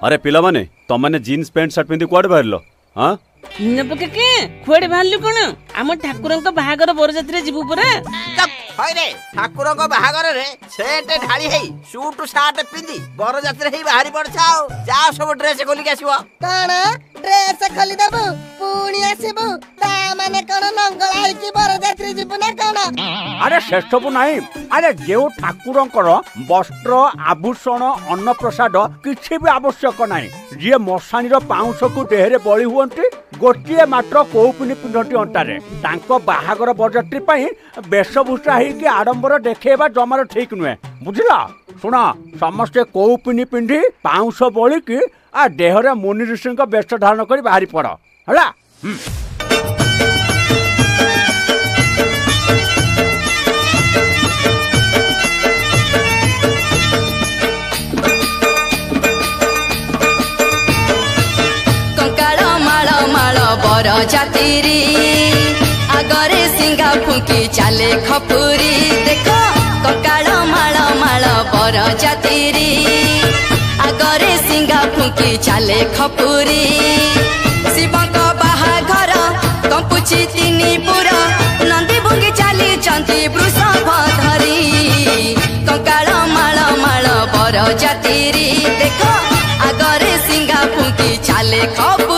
अरे पिला माने तुम मैंने जीन्स पैंट शर्ट पिंधि कुआडे बाहरलो हां कुआडे बाहरलु कोन आम ठाकुरंक बाहागर बरजात्रे जीवु परा रे ठाकुर बाहागर रे सेट ढाली है सूट सार्ट पिंधि बर जात्रे ही बाहरी पड़छाओ जा सब ड्रेस खोली के आसीबो कण ड्रेस खोली दबु पुणी आसीबु ता माने कण नंगला है कि बर जात्रे जीवु ना कण अरे से सब नहीं अरे जो ठाकुरंकर वस्त्र आभूषण अन्न प्रसाद किसी भी आवश्यक नहीं जी मशाणी पाउंश को देहरे बड़ी हुंती गोटे मात्र कौपुनी पिंधती अंटारे बाहागर बरजात्री वेशभूषा होगी आडंबर देखा जमार ठीक नुहे बुझला शुण समस्ते कौपुनी पिंधि पाउंश बलिकी आ देहरे मुनि ऋषि वेश धारण कर बाहरी पड़ है बर जातिरी आगरे सिंगा फुंकी चाले खपुरी देख कंकाल माल माल बर जातिरी आगरे सिंगा फुंकी चाले खपुरी शिवक बाहाघर कंपुची तिनी पुर नंदी भुंगी चाली चंदी वृषभ धरी कंकाल माल माल बर जातिरी देख आगरे सिंगा फुंकी चाले खपुरी